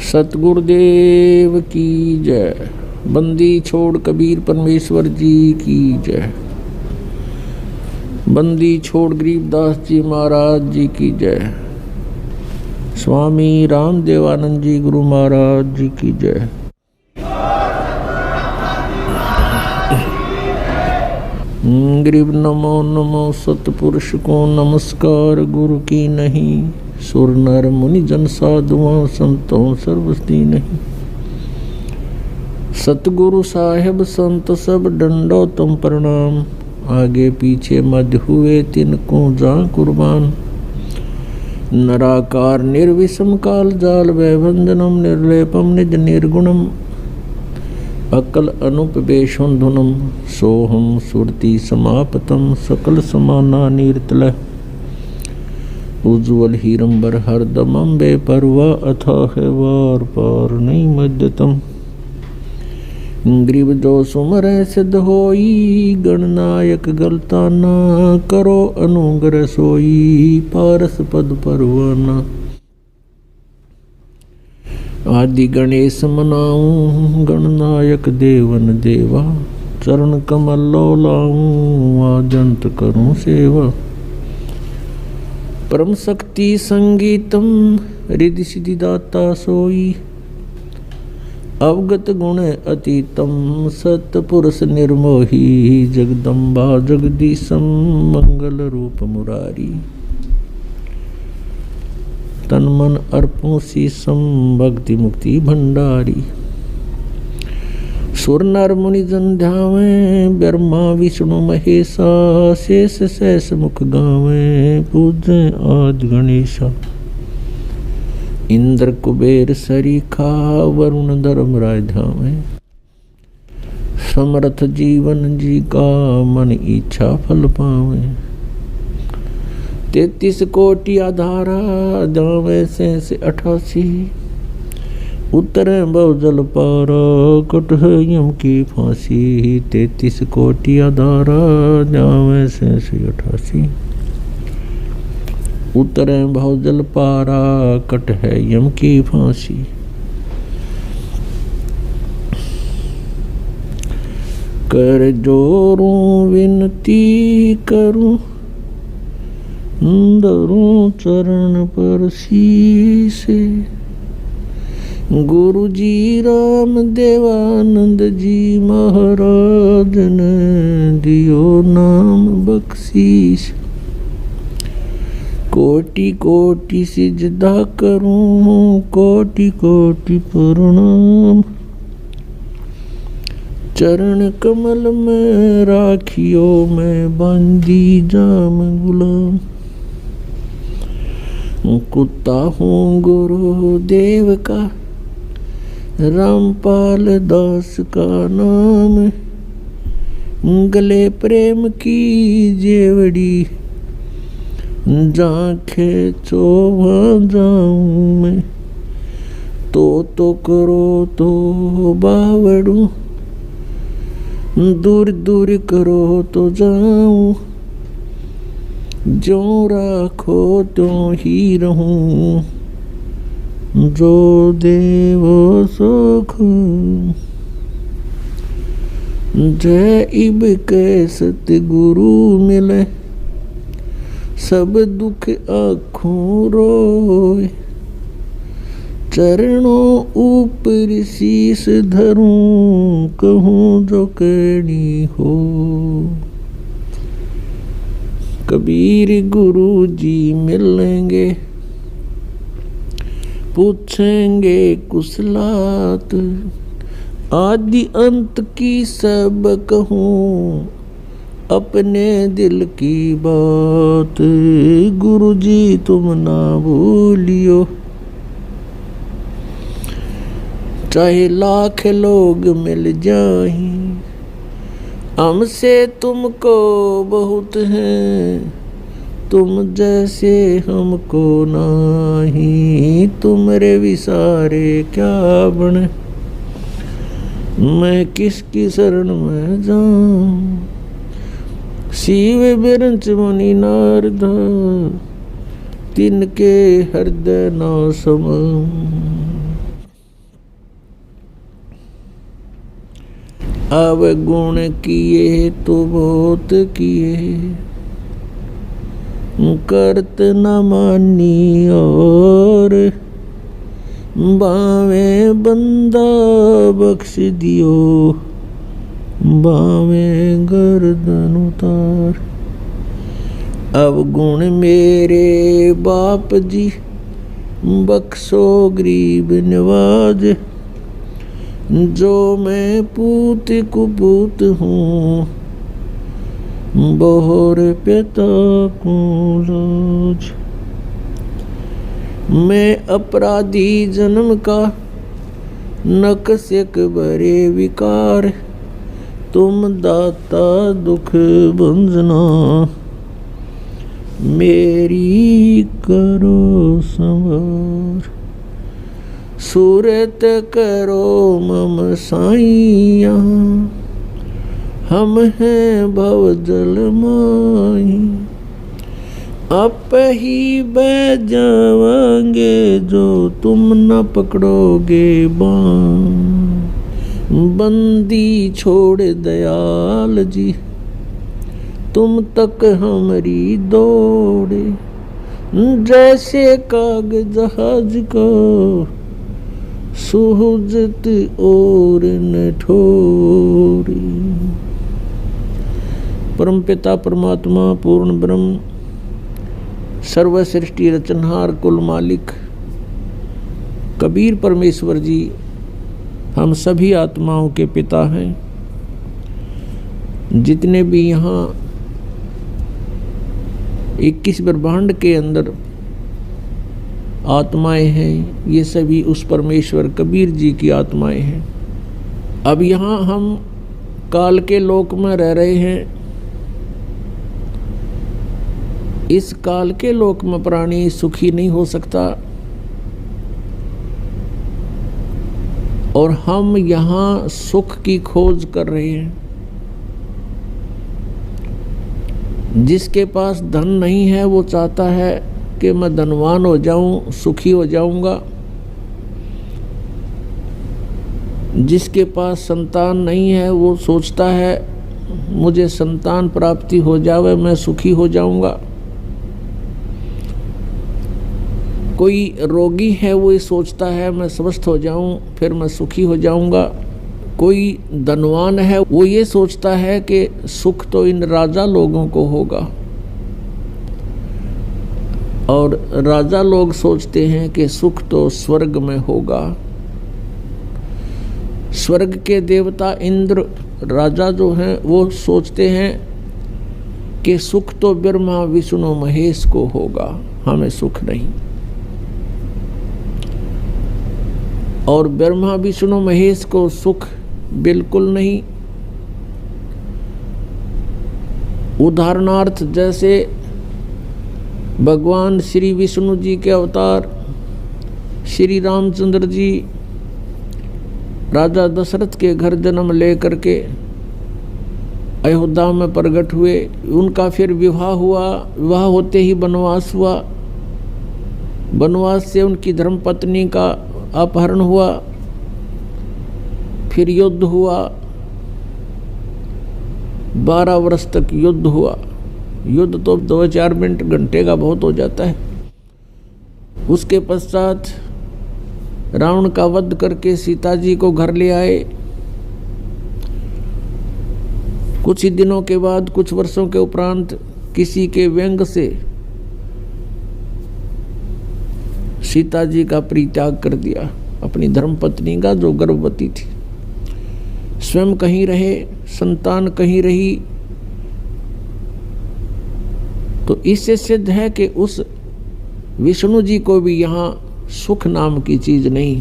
सतगुरुदेव की जय। बंदी छोड़ कबीर परमेश्वर जी की जय। बंदी छोड़ गरीबदास जी महाराज जी की जय। स्वामी रामदेवानंद जी गुरु महाराज जी की जय। गरीब नमो नमो सतपुरुष को नमस्कार गुरु की नहीं। सुर नर मुनि जन साधुओं संतों सर्वस्ती नहीं। सतगुरु साहेब संत सब डंडो तुम प्रणाम। आगे पीछे मध्य हुए तिनको जा कुर्बान। नराकार निर्विषम काल जाल वैवंदनम निर्लेपम निज निर्गुणम। अकल अनुपवेशं धुनम सोहम सुरति समापतम सकल समाना नीरतल। उज्ज्वल हीरंबर हरदमं बेपरवा अथाह वार पार नहीं मध्यतम। ग्रीव जो सुमर सिद्ध होई गणनायक गलता न करो अनुग्रह सोई पारस पद परवाना। आदि गणेश मनाऊं गणनायक देवन देवा। चरण कमल लो लाऊं आजंत करूं सेवा। परम शक्ति संगीतम रिद्धि सिद्धि दाता सोई। अवगत गुण अतीतम सतपुरुष निर्मोही। जगदम्बा जगदीशम मंगल रूप मुरारी। तन मन अर्पों शीसम भक्ति मुक्ति भंडारी। सुर नर मुनि जन ध्यावें ब्रह्मा विष्णु महेशा। शेष शेष मुख गावें पूजें आदि गणेशा। इंद्र कुबेर सरीखा वरुण धर्मराय धावें। समर्थ जीवन जी का मन इच्छा फल पावें। 33 कोटि आधारा जावे से 88। उतरे बहुजल पारा कट है यम की फांसी। 33 कोटि आधारा जावे से 88। उतरे बहुजल पारा कट है यम की फांसी। कर जोरूं विनती करूं धरूं चरण पर शीसे। गुरु जी राम देवानंद जी महाराज ने दियो नाम बख्शीश। कोटि कोटि सिजदा करूं कोटि कोटि प्रणाम। चरण कमल में राखियो मैं बंदी जाम गुलाम। कुत्ता हूँ गुरु देव का रामपाल दास का नाम। गले प्रेम की जेवड़ी जाखे चोभा जाऊं मैं। तो करो तो बावड़ू दूर दूर करो तो जाऊं। जो राखो त्यों ही रहूं जो देवो सुख। जय इब के सतगुरु मिले सब दुख आँखों रोए। चरणों ऊपर शीस धरूं कहूँ जो कहनी हो। कबीर गुरु जी मिलेंगे पूछेंगे कुशलात। आदि अंत की सब कहूँ अपने दिल की बात। गुरु जी तुम ना भूलियो चाहे लाख लोग मिल जाएं। हमसे तुमको बहुत है तुम जैसे हमको नहीं। तुमरे विसारे क्या बने मैं किसकी शरण में जाऊं। शिव बिरंच मुनि नारद तिनके हृदय न समाऊं। अवगुण किए तो बहुत किए, करत न मानी और बावे बंदा बख्श दियो, बावे गर्दन उतार। अवगुण मेरे बाप जी बख्शो गरीब नवाज, जो मैं पूत कुपूत हूँ बोहर पिता को लाज। मैं अपराधी जन्म का नकसिक भरे विकार, तुम दाता दुख भंजना मेरी करो संवार। सूरत करो मम साईं, हम हैं भव जल माई। आप ही बह जावांगे जो तुम न पकड़ोगे बाँ। बंदी छोड़ दयाल जी तुम तक हमारी दौड़े, जैसे काग जहाज को सुहजत और न ठोरी। परमपिता परमात्मा पूर्ण ब्रह्म सर्व सृष्टि रचनहार कुल मालिक कबीर परमेश्वर जी हम सभी आत्माओं के पिता हैं। जितने भी यहाँ 21 ब्रह्मांड के अंदर आत्माएं हैं, ये सभी उस परमेश्वर कबीर जी की आत्माएं हैं। अब यहाँ हम काल के लोक में रह रहे हैं। इस काल के लोक में प्राणी सुखी नहीं हो सकता और हम यहाँ सुख की खोज कर रहे हैं। जिसके पास धन नहीं है वो चाहता है कि मैं धनवान हो जाऊं, सुखी हो जाऊंगा। जिसके पास संतान नहीं है वो सोचता है मुझे संतान प्राप्ति हो जावे, मैं सुखी हो जाऊंगा। कोई रोगी है वो ये सोचता है मैं स्वस्थ हो जाऊं फिर मैं सुखी हो जाऊंगा। कोई धनवान है वो ये सोचता है कि सुख तो इन राजा लोगों को होगा, और राजा लोग सोचते हैं कि सुख तो स्वर्ग में होगा। स्वर्ग के देवता इंद्र राजा जो हैं वो सोचते हैं कि सुख तो ब्रह्मा विष्णु महेश को होगा, हमें सुख नहीं। और ब्रह्मा विष्णु महेश को सुख बिल्कुल नहीं। उदाहरणार्थ जैसे भगवान श्री विष्णु जी के अवतार श्री रामचंद्र जी राजा दशरथ के घर जन्म लेकर के अयोध्या में प्रकट हुए। उनका फिर विवाह हुआ, विवाह होते ही वनवास हुआ। वनवास से उनकी धर्मपत्नी का अपहरण हुआ, फिर युद्ध हुआ, 12 वर्ष तक युद्ध हुआ। युद्ध तो 2-4 मिनट घंटे का बहुत हो जाता है। उसके पश्चात रावण का वध करके सीता जी को घर ले आए। कुछ ही दिनों के बाद, कुछ वर्षों के उपरांत किसी के व्यंग से सीता जी का परित्याग कर दिया, अपनी धर्मपत्नी का जो गर्भवती थी। स्वयं कहीं रहे, संतान कहीं रही। तो इससे सिद्ध है कि उस विष्णु जी को भी यहाँ सुख नाम की चीज नहीं।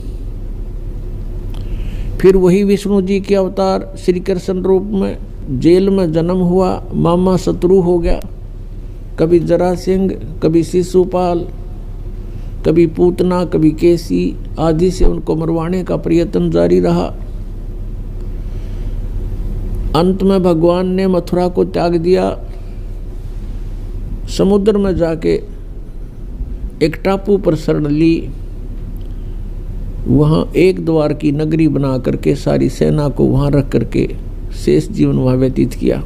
फिर वही विष्णु जी के अवतार श्री कृष्ण रूप में जेल में जन्म हुआ, मामा शत्रु हो गया। कभी जरासिंह, कभी शिशुपाल, कभी पूतना, कभी केसी आदि से उनको मरवाने का प्रयत्न जारी रहा। अंत में भगवान ने मथुरा को त्याग दिया। समुद्र में जाके एक टापू पर शरण ली। वहाँ एक द्वार की नगरी बना करके सारी सेना को वहाँ रख करके शेष जीवन वहाँ व्यतीत किया।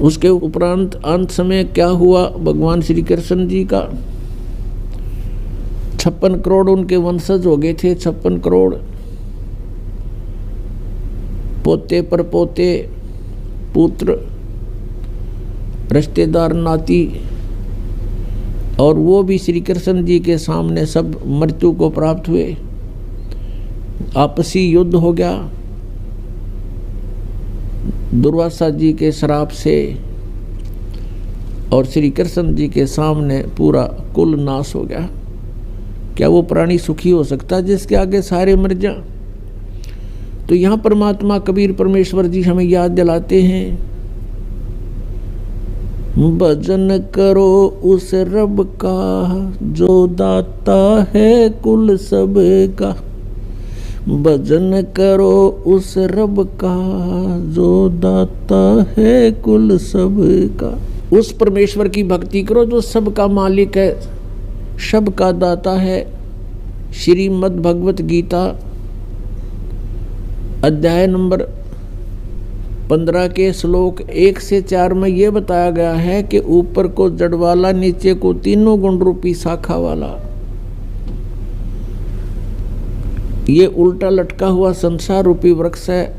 उसके उपरांत अंत समय क्या हुआ भगवान श्री कृष्ण जी का, 56 करोड़ उनके वंशज हो गए थे। 56 करोड़ पोते पर पोते, पुत्र, रिश्तेदार, नाती, और वो भी श्री कृष्ण जी के सामने सब मृत्यु को प्राप्त हुए। आपसी युद्ध हो गया दुर्वासा जी के श्राप से, और श्री कृष्ण जी के सामने पूरा कुल नाश हो गया। क्या वो प्राणी सुखी हो सकता जिसके आगे सारे मर जाएं? तो यहाँ परमात्मा कबीर परमेश्वर जी हमें याद दिलाते हैं, भजन करो उस रब का जो दाता है कुल सब का। भजन करो उस रब का जो दाता है कुल सब का। उस परमेश्वर की भक्ति करो जो सबका मालिक है, सबका दाता है। श्रीमद् भगवत गीता अध्याय नंबर 15 के श्लोक 1 से 4 में ये बताया गया है कि ऊपर को जड़ वाला, नीचे को तीनों गुण रूपी शाखा वाला, ये उल्टा लटका हुआ संसार रूपी वृक्ष है।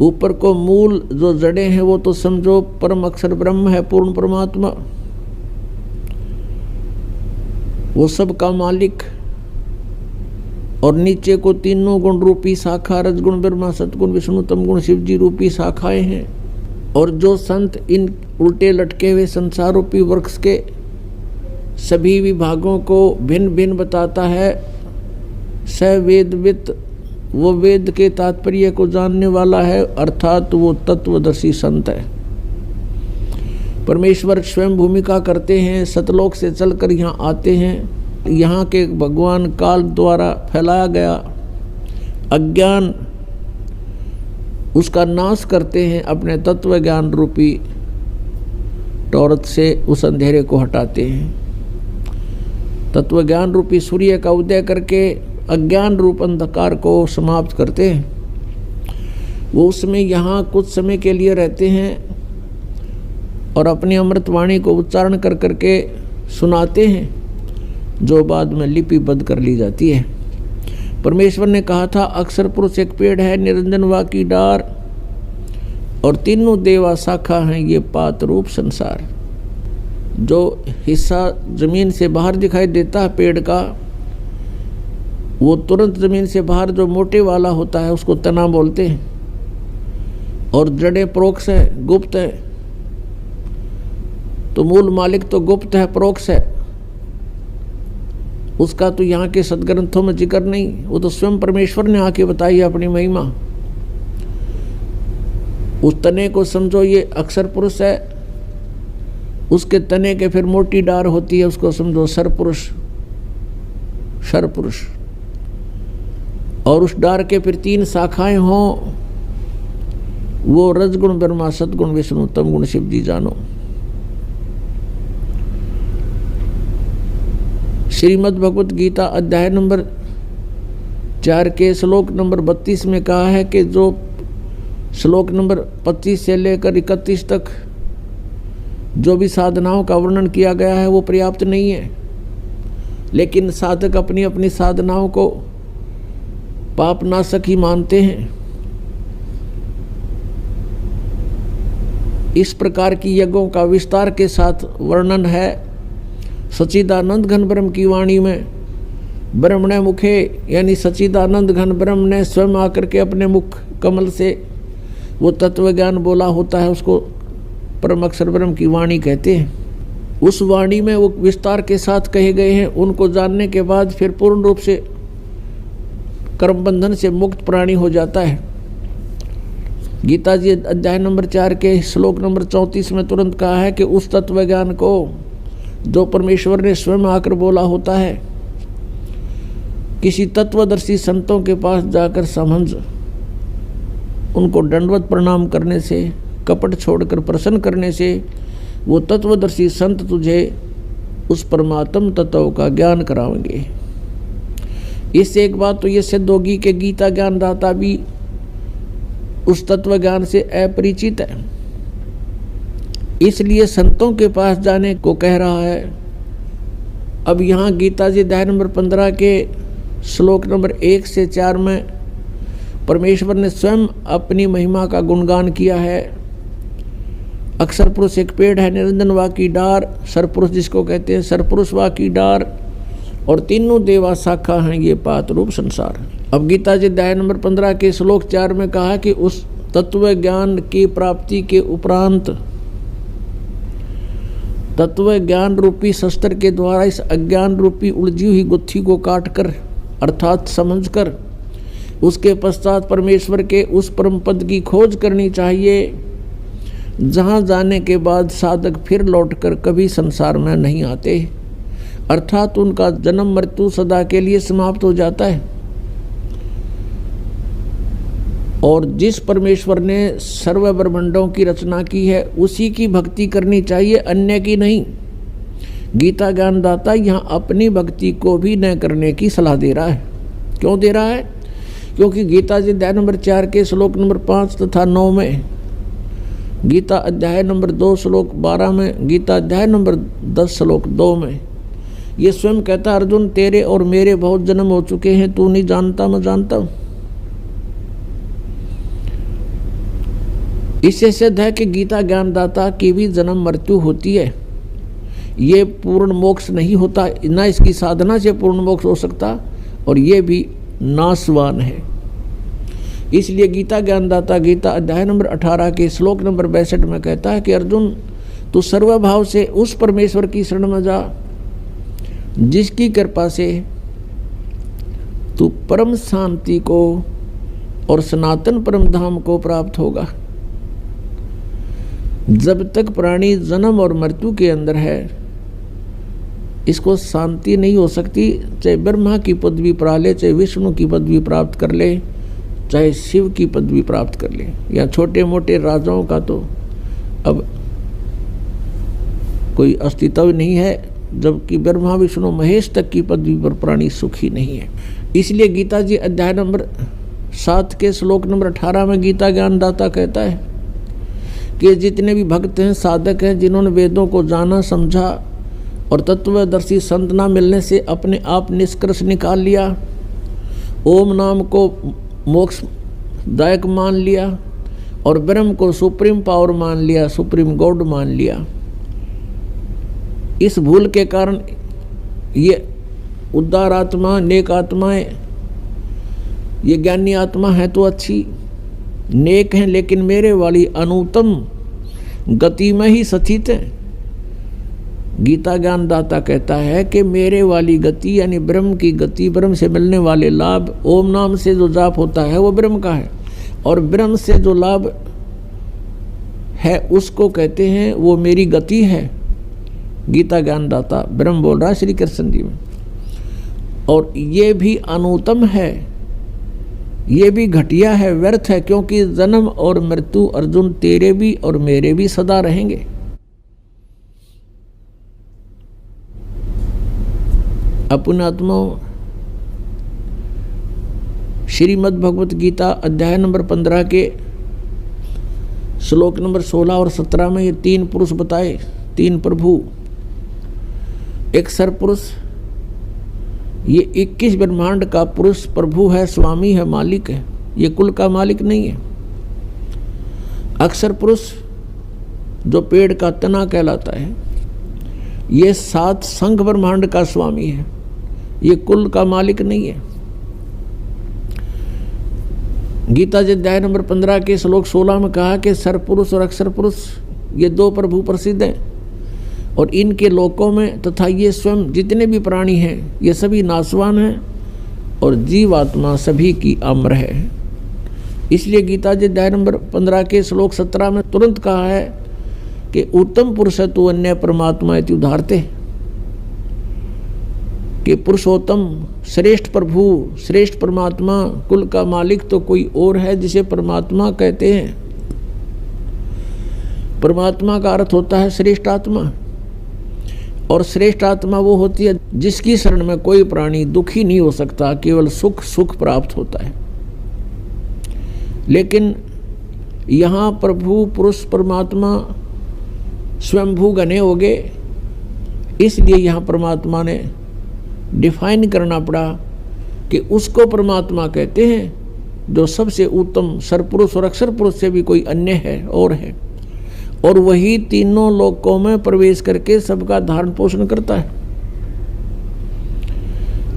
ऊपर को मूल जो जड़ें हैं वो तो समझो परम अक्षर ब्रह्म है, पूर्ण परमात्मा, वो सब का मालिक। और नीचे को तीनों गुण रूपी शाखा, रजगुण ब्रह्मा, सतगुण विष्णु, तमगुण शिव जी रूपी शाखाएं हैं। और जो संत इन उल्टे लटके हुए संसार रूपी वृक्ष के सभी विभागों को भिन्न भिन्न बताता है, स वेदवित, वो वेद के तात्पर्य को जानने वाला है, अर्थात वो तत्वदर्शी संत है। परमेश्वर स्वयं भूमिका करते हैं, सतलोक से चलकर यहाँ आते हैं। यहाँ के भगवान काल द्वारा फैलाया गया अज्ञान, उसका नाश करते हैं, अपने तत्व ज्ञान रूपी टॉर्च से उस अंधेरे को हटाते हैं। तत्व ज्ञान रूपी सूर्य का उदय करके अज्ञान रूप अंधकार को समाप्त करते हैं। वो उसमें यहाँ कुछ समय के लिए रहते हैं और अपनी अमृतवाणी को उच्चारण कर करके सुनाते हैं, जो बाद में लिपिबद्ध कर ली जाती है। परमेश्वर ने कहा था, अक्षर पुरुष एक पेड़ है, निरंजन वा की डार, और तीनों देवा शाखा हैं ये पात रूप संसार। जो हिस्सा जमीन से बाहर दिखाई देता है पेड़ का, वो तुरंत जमीन से बाहर जो मोटे वाला होता है उसको तना बोलते हैं। और जड़ें प्रोक्ष है, गुप्त है। तो मूल मालिक तो गुप्त है, प्रोक्ष है, उसका तो यहाँ के सदग्रंथों में जिक्र नहीं। वो तो स्वयं परमेश्वर ने आके बताई है अपनी महिमा। उस तने को समझो ये अक्षर पुरुष है, उसके तने के फिर मोटी डार होती है, उसको समझो सरपुरुष, सरपुरुष। और उस डार के फिर 3 शाखाएं हों, वो रजगुण ब्रह्मा, सतगुण विष्णु, तमगुण शिव जी जानो। श्रीमद् भगवत गीता अध्याय नंबर 4 के श्लोक नंबर 32 में कहा है कि जो श्लोक नंबर 25 से लेकर 31 तक जो भी साधनाओं का वर्णन किया गया है वो पर्याप्त नहीं है। लेकिन साधक अपनी अपनी साधनाओं को पापनाशक ही मानते हैं। इस प्रकार की यज्ञों का विस्तार के साथ वर्णन है सच्चिदानंद घन ब्रह्म की वाणी में। ब्रह्म ने मुखे यानी सच्चिदानंद घन ब्रह्म ने स्वयं आकर के अपने मुख कमल से वो तत्व ज्ञान बोला होता है, उसको परम अक्षर ब्रह्म की वाणी कहते हैं। उस वाणी में वो विस्तार के साथ कहे गए हैं। उनको जानने के बाद फिर पूर्ण रूप से कर्म बंधन से मुक्त प्राणी हो जाता है। गीता जी अध्याय नंबर 4 के श्लोक नंबर 34 में तुरंत कहा है कि उस तत्व ज्ञान को जो परमेश्वर ने स्वयं आकर बोला होता है, किसी तत्वदर्शी संतों के पास जाकर समझ, उनको दंडवत प्रणाम करने से, कपट छोड़कर प्रसन्न करने से वो तत्वदर्शी संत तुझे उस परमात्म तत्व का ज्ञान कराएंगे। इससे एक बात तो ये सिद्ध होगी कि गीता ज्ञानदाता भी उस तत्व ज्ञान से अपरिचित है, इसलिए संतों के पास जाने को कह रहा है। अब यहाँ गीता जी अध्याय नंबर 15 के श्लोक नंबर 1 से 4 में परमेश्वर ने स्वयं अपनी महिमा का गुणगान किया है। अक्षर पुरुष एक पेड़ है, निरंजन वा की डार, सरपुरुष जिसको कहते हैं, सरपुरुष वा की डार, और तीनों देवा शाखा हैं ये पात रूप संसार। अब गीता जी अध्याय नंबर 15 के श्लोक 4 में कहा कि उस तत्व ज्ञान की प्राप्ति के उपरांत तत्व ज्ञान रूपी शस्त्र के द्वारा इस अज्ञान रूपी उलझी हुई गुत्थी को काटकर अर्थात समझकर उसके पश्चात परमेश्वर के उस परम पद की खोज करनी चाहिए, जहाँ जाने के बाद साधक फिर लौटकर कभी संसार में नहीं आते, अर्थात उनका जन्म मृत्यु सदा के लिए समाप्त हो जाता है। और जिस परमेश्वर ने सर्व ब्रह्मांडों की रचना की है उसी की भक्ति करनी चाहिए, अन्य की नहीं। गीता ज्ञानदाता यहाँ अपनी भक्ति को भी न करने की सलाह दे रहा है। क्यों दे रहा है? क्योंकि गीता जी अध्याय नंबर 4 के श्लोक नंबर 5 तथा 9 में, गीता अध्याय नंबर 2 श्लोक 12 में, गीता अध्याय नंबर 10 श्लोक 2 में ये स्वयं कहता, अर्जुन तेरे और मेरे बहुत जन्म हो चुके हैं, तू नहीं जानता मैं जानता हूँ। इससे सिद्ध है कि गीता ज्ञानदाता की भी जन्म मृत्यु होती है। ये पूर्ण मोक्ष नहीं होता, न इसकी साधना से पूर्ण मोक्ष हो सकता, और ये भी नाशवान है। इसलिए गीता ज्ञानदाता गीता अध्याय नंबर 18 के श्लोक नंबर 62 में कहता है कि अर्जुन तू सर्वभाव से उस परमेश्वर की शरण में जा जिसकी कृपा से तू परम शांति को और सनातन परम धाम को प्राप्त होगा। जब तक प्राणी जन्म और मृत्यु के अंदर है इसको शांति नहीं हो सकती, चाहे ब्रह्मा की पदवी पा ले, चाहे विष्णु की पदवी प्राप्त कर ले, चाहे शिव की पदवी प्राप्त कर ले, या छोटे मोटे राजाओं का तो अब कोई अस्तित्व नहीं है, जबकि ब्रह्मा विष्णु महेश तक की पदवी पर प्राणी सुखी नहीं है। इसलिए गीता जी अध्याय नंबर 7 के श्लोक नंबर 18 में गीता ज्ञानदाता कहता है कि जितने भी भक्त हैं, साधक हैं, जिन्होंने वेदों को जाना समझा और तत्वदर्शी संत ना मिलने से अपने आप निष्कर्ष निकाल लिया, ओम नाम को मोक्षदायक मान लिया और ब्रह्म को सुप्रीम पावर मान लिया, सुप्रीम गॉड मान लिया, इस भूल के कारण ये उदार आत्मा, नेक आत्माएं, ये ज्ञानी आत्मा है तो अच्छी नेक हैं, लेकिन मेरे वाली अनुत्तम गति में ही स्थित है। गीता ज्ञानदाता कहता है कि मेरे वाली गति यानी ब्रह्म की गति, ब्रह्म से मिलने वाले लाभ, ओम नाम से जो जाप होता है वो ब्रह्म का है, और ब्रह्म से जो लाभ है उसको कहते हैं वो मेरी गति है। गीता ज्ञानदाता ब्रह्म बोल रहा है श्री कृष्ण जी में, और ये भी अनुत्तम है, ये भी घटिया है, व्यर्थ है, क्योंकि जन्म और मृत्यु अर्जुन तेरे भी और मेरे भी सदा रहेंगे। अपनात्माओं, श्रीमद् भगवत गीता अध्याय नंबर 15 के श्लोक नंबर 16 और 17 में ये 3 पुरुष बताए, 3 प्रभु। एक सरपुरुष, ये 21 ब्रह्मांड का पुरुष प्रभु है, स्वामी है, मालिक है, ये कुल का मालिक नहीं है। अक्षर पुरुष जो पेड़ का तना कहलाता है, ये 7 संघ ब्रह्मांड का स्वामी है, ये कुल का मालिक नहीं है। गीता जी अध्याय नंबर 15 के श्लोक 16 में कहा कि सरपुरुष और अक्षर पुरुष ये 2 प्रभु प्रसिद्ध हैं, और इनके लोकों में तथा ये स्वयं जितने भी प्राणी हैं ये सभी नाशवान हैं, और जीवात्मा सभी की अमर है। इसलिए गीता जी अध्याय नंबर 15 के श्लोक 17 में तुरंत कहा है कि उत्तम पुरुष है तो अन्य परमात्मा इति उदाहरते, कि पुरुषोत्तम श्रेष्ठ प्रभु, श्रेष्ठ परमात्मा, कुल का मालिक तो कोई और है जिसे परमात्मा कहते हैं। परमात्मा का अर्थ होता है श्रेष्ठ आत्मा, और श्रेष्ठ आत्मा वो होती है जिसकी शरण में कोई प्राणी दुखी नहीं हो सकता, केवल सुख सुख प्राप्त होता है। लेकिन यहाँ प्रभु पुरुष परमात्मा स्वयंभू घने हो गए, इसलिए यहाँ परमात्मा ने डिफाइन करना पड़ा कि उसको परमात्मा कहते हैं जो सबसे उत्तम सरपुरुष और अक्षर पुरुष से भी कोई अन्य है और है, और वही तीनों लोकों में प्रवेश करके सबका धारण पोषण करता है।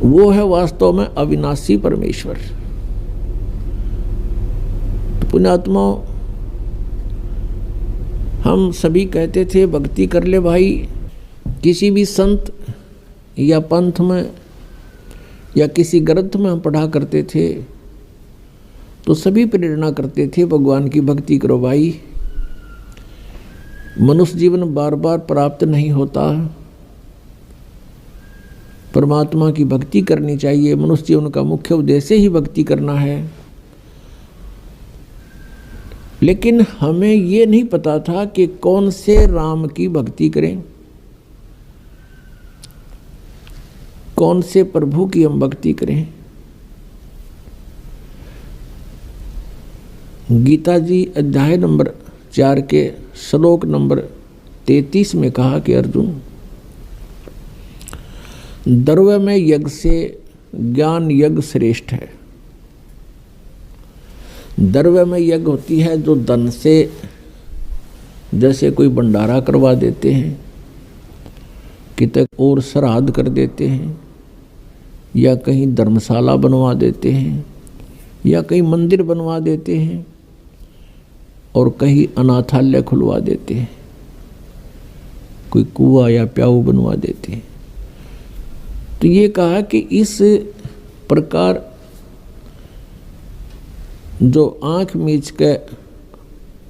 वो है वास्तव में अविनाशी परमेश्वर। तो पुण्यात्माओं, हम सभी कहते थे भक्ति कर ले भाई। किसी भी संत या पंथ में या किसी ग्रंथ में हम पढ़ा करते थे तो सभी प्रेरणा करते थे भगवान की भक्ति करो भाई। मनुष्य जीवन बार बार प्राप्त नहीं होता, परमात्मा की भक्ति करनी चाहिए। मनुष्य जीवन का मुख्य उद्देश्य ही भक्ति करना है। लेकिन हमें ये नहीं पता था कि कौन से राम की भक्ति करें, कौन से प्रभु की हम भक्ति करें। गीता जी अध्याय नंबर 4 के श्लोक नंबर 33 में कहा कि अर्जुन, द्रव्य में यज्ञ से ज्ञान यज्ञ श्रेष्ठ है। द्रव्य में यज्ञ होती है जो धन से, जैसे कोई भंडारा करवा देते हैं, कितने और श्राद्ध कर देते हैं, या कहीं धर्मशाला बनवा देते हैं, या कहीं मंदिर बनवा देते हैं, और कहीं अनाथालय खुलवा देते हैं, कोई कुआं या प्याऊ बनवा देते हैं। तो ये कहा कि इस प्रकार जो आँख मीच के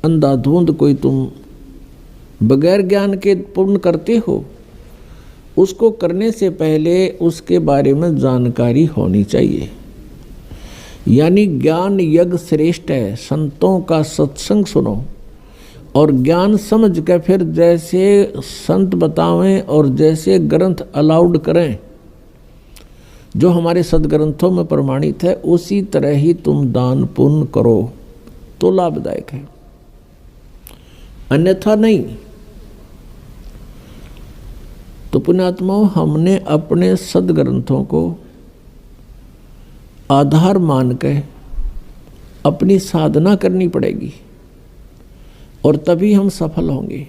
अंधाधुंध कोई तुम बगैर ज्ञान के पूर्ण करते हो, उसको करने से पहले उसके बारे में जानकारी होनी चाहिए। यानी ज्ञान यज्ञ श्रेष्ठ है। संतों का सत्संग सुनो और ज्ञान समझ के फिर जैसे संत बतावें और जैसे ग्रंथ अलाउड करें, जो हमारे सदग्रंथों में प्रमाणित है, उसी तरह ही तुम दान पुण्य करो तो लाभदायक है, अन्यथा नहीं। तो पुण्यात्माओं, हमने अपने सदग्रंथों को आधार मान के अपनी साधना करनी पड़ेगी और तभी हम सफल होंगे,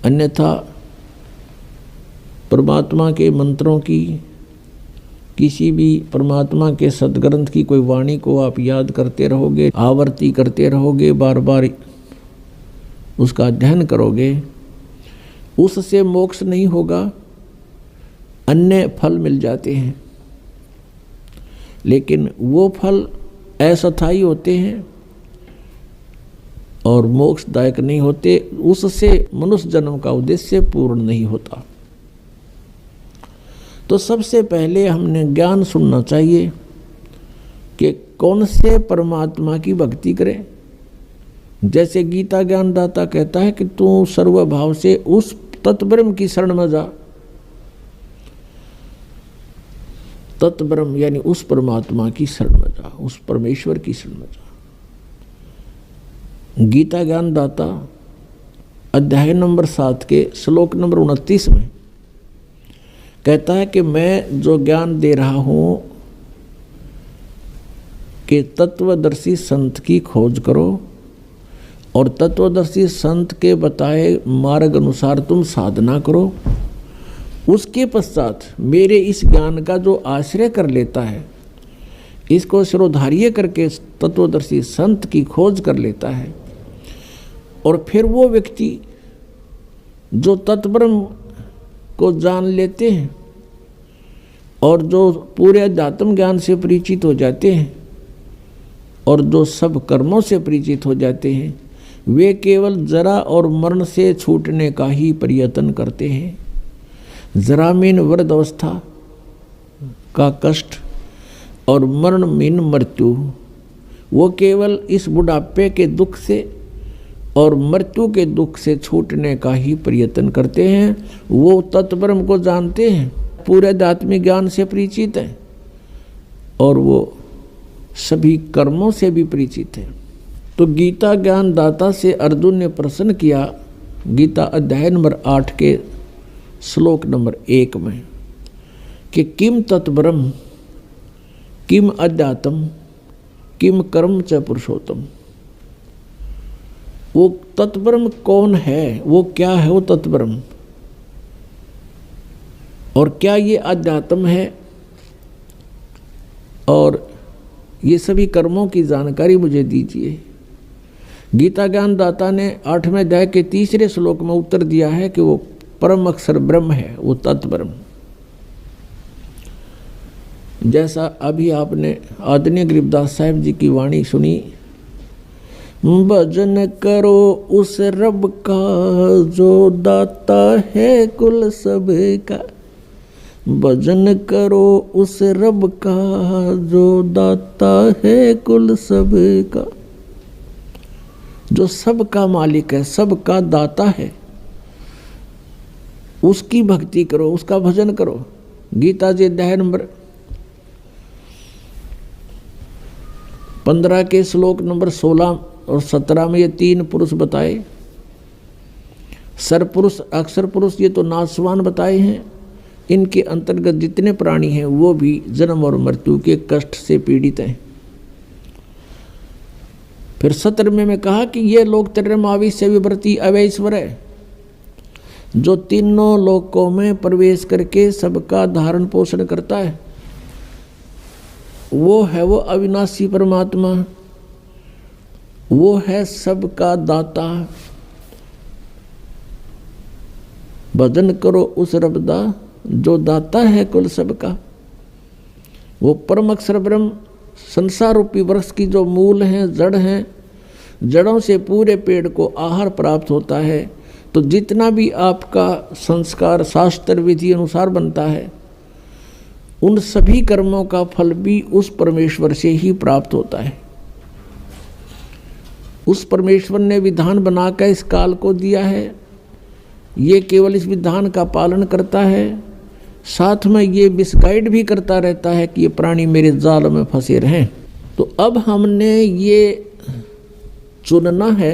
अन्यथा परमात्मा के मंत्रों की, किसी भी परमात्मा के सदग्रंथ की कोई वाणी को आप याद करते रहोगे, आवर्ती करते रहोगे, बार बार उसका अध्ययन करोगे, उससे मोक्ष नहीं होगा, अन्य फल मिल जाते हैं। लेकिन वो फल अस्थायी होते हैं और मोक्षदायक नहीं होते, उससे मनुष्य जन्म का उद्देश्य पूर्ण नहीं होता। तो सबसे पहले हमने ज्ञान सुनना चाहिए कि कौन से परमात्मा की भक्ति करें। जैसे गीता ज्ञानदाता कहता है कि तू सर्वभाव से उस तत्ब्रह्म की शरण में जा। तत्ब्रह्म यानी उस परमात्मा की शरण में जा, उस परमेश्वर की शरण में जा। गीता ज्ञानदाता अध्याय नंबर 7 के श्लोक नंबर 29 में कहता है कि मैं जो ज्ञान दे रहा हूं कि तत्वदर्शी संत की खोज करो और तत्वदर्शी संत के बताए मार्ग अनुसार तुम साधना करो। उसके पश्चात मेरे इस ज्ञान का जो आश्रय कर लेता है, इसको शिरोधार्य करके तत्वदर्शी संत की खोज कर लेता है, और फिर वो व्यक्ति जो तत्ब्रह्म को जान लेते हैं और जो पूरे अध्यात्म ज्ञान से परिचित हो जाते हैं और जो सब कर्मों से परिचित हो जाते हैं, वे केवल जरा और मरण से छूटने का ही प्रयत्न करते हैं। जरा मीन वृद्ध अवस्था का कष्ट और मरण मीन मृत्यु, वो केवल इस बुढ़ापे के दुख से और मृत्यु के दुख से छूटने का ही प्रयत्न करते हैं। वो तत्ब्रह्म को जानते हैं, पूरे आध्यात्मिक ज्ञान से परिचित हैं और वो सभी कर्मों से भी परिचित है। तो गीता ज्ञान दाता से अर्जुन ने प्रश्न किया, गीता अध्याय नंबर 8 के श्लोक नंबर 1 में, कि किम तत्ब्रह्म किम अध्यात्म किम कर्म च पुरुषोत्तम। वो तत्ब्रह्म कौन है, वो क्या है वो तत्ब्रह्म, और क्या ये अध्यात्म है, और ये सभी कर्मों की जानकारी मुझे दीजिए। गीता ज्ञान दाता ने 8वें अध्याय के 3 श्लोक में उत्तर दिया है कि वो परम अक्षर ब्रह्म है, वो तत्ब्रह्म। जैसा अभी आपने आदरणीय गरीबदास साहब जी की वाणी सुनी, भजन करो उस रब का जो दाता है कुल सब का, भजन करो उस रब का जो दाता है कुल सब का। जो सबका मालिक है, सबका दाता है, उसकी भक्ति करो, उसका भजन करो। गीता जी अध्याय नंबर 15 के श्लोक नंबर 16 और 17 में ये 3 पुरुष बताए। सरपुरुष, अक्षर पुरुष, ये तो नाशवान बताए हैं। इनके अंतर्गत जितने प्राणी हैं वो भी जन्म और मृत्यु के कष्ट से पीड़ित हैं। फिर 17वें में कहा कि ये लोग त्रयमावी से विवर्ती अवैश्वर है, जो तीनों लोकों में प्रवेश करके सबका धारण पोषण करता है। वो है वो अविनाशी परमात्मा, वो है सबका दाता। भजन करो उस रब दा जो दाता है कुल सबका। वो परम अक्षर ब्रह्म संसार रूपी वृक्ष की जो मूल हैं, जड़ हैं, जड़ों से पूरे पेड़ को आहार प्राप्त होता है। तो जितना भी आपका संस्कार शास्त्र विधि अनुसार बनता है, उन सभी कर्मों का फल भी उस परमेश्वर से ही प्राप्त होता है। उस परमेश्वर ने विधान बनाकर इस काल को दिया है, ये केवल इस विधान का पालन करता है, साथ में ये मिसगाइड भी करता रहता है कि ये प्राणी मेरे जाल में फंसे रहें। तो अब हमने ये चुनना है,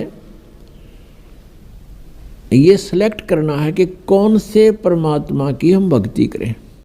ये सिलेक्ट करना है कि कौन से परमात्मा की हम भक्ति करें।